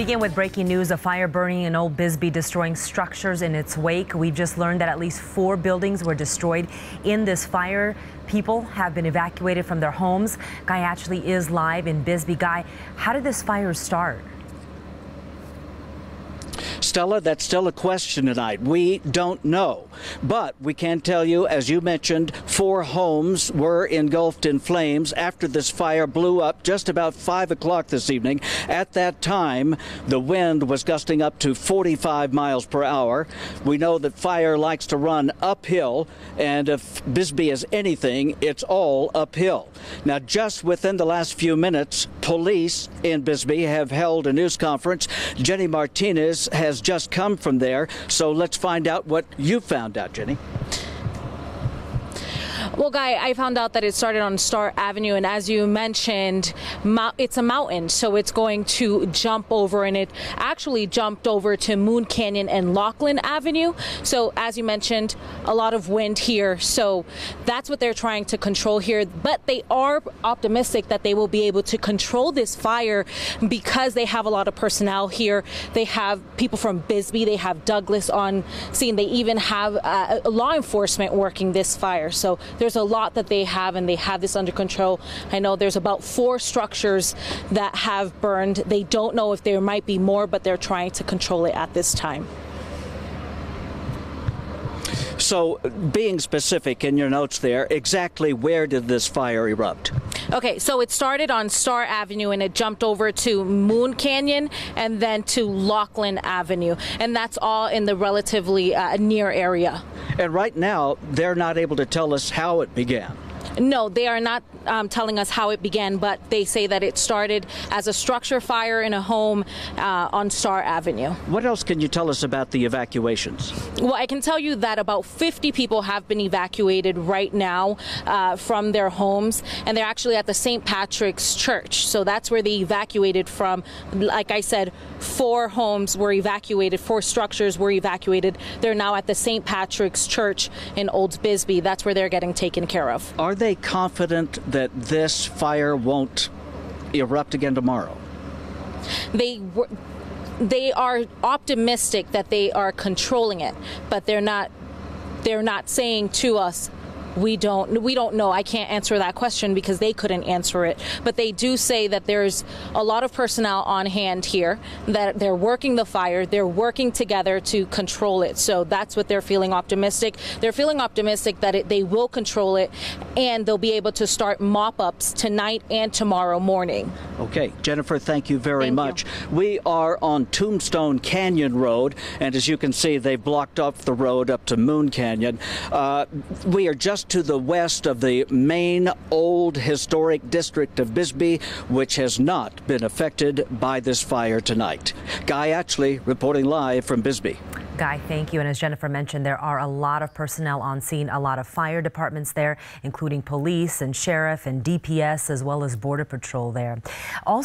Begin with breaking news. A fire burning in Old Bisbee, destroying structures in its wake. We've just learned that at least 4 buildings were destroyed in this fire. People have been evacuated from their homes. Guy actually is live in Bisbee. Guy, how did this fire start? Stella, that's still a question tonight. We don't know. But we can tell you, as you mentioned, 4 homes were engulfed in flames after this fire blew up just about 5 o'clock this evening. At that time, the wind was gusting up to 45 miles per hour. We know that fire likes to run uphill, and if Bisbee is anything, it's all uphill. Now, just within the last few minutes, police in Bisbee have held a news conference. Jenny Martinez has just come from there, so let's find out what you found out, Jenny. Well, Guy, I found out that it started on Star Avenue, and as you mentioned, it's a mountain, so it's going to jump over, and it actually jumped over to Moon Canyon and Laughlin Avenue. So, as you mentioned, a lot of wind here, so that's what they're trying to control here. But they are optimistic that they will be able to control this fire because they have a lot of personnel here. They have people from Bisbee, they have Douglas on scene, they even have law enforcement working this fire. So there's a lot that they have, and they have this under control. I know there's about 4 structures that have burned. They don't know if there might be more, but they're trying to control it at this time. So, being specific in your notes there, exactly where did this fire erupt? Okay, so it started on Star Avenue and it jumped over to Moon Canyon and then to Laughlin Avenue, and that's all in the relatively near area. And right now, they're not able to tell us how it began. No, they are not telling us how it began, but they say that it started as a structure fire in a home on Star Avenue. What else can you tell us about the evacuations? Well, I can tell you that about 50 people have been evacuated right now from their homes, and they're actually at the St. Patrick's Church. So that's where they evacuated from. Like I said, 4 homes were evacuated, 4 structures were evacuated. They're now at the St. Patrick's Church in Old Bisbee. That's where they're getting taken care of. Are they confident that this fire won't erupt again tomorrow? They are optimistic that they are controlling it, but they're not saying to us, we don't know. I can't answer that question because they couldn't answer it. But they do say that there's a lot of personnel on hand here, that they're working the fire, they're working together to control it. So that's what they're feeling optimistic. They're feeling optimistic that they will control it, and they'll be able to start mop-ups tonight and tomorrow morning. Okay, Jennifer, thank you very much. You. We are on Tombstone Canyon Road, and as you can see, they've blocked off the road up to Moon Canyon. We are just to the west of the main old historic district of Bisbee, which has not been affected by this fire tonight. Guy Atchley reporting live from Bisbee. Guy, thank you. And as Jennifer mentioned, there are a lot of personnel on scene, a lot of fire departments there, including police and sheriff and DPS, as well as Border Patrol there. Also,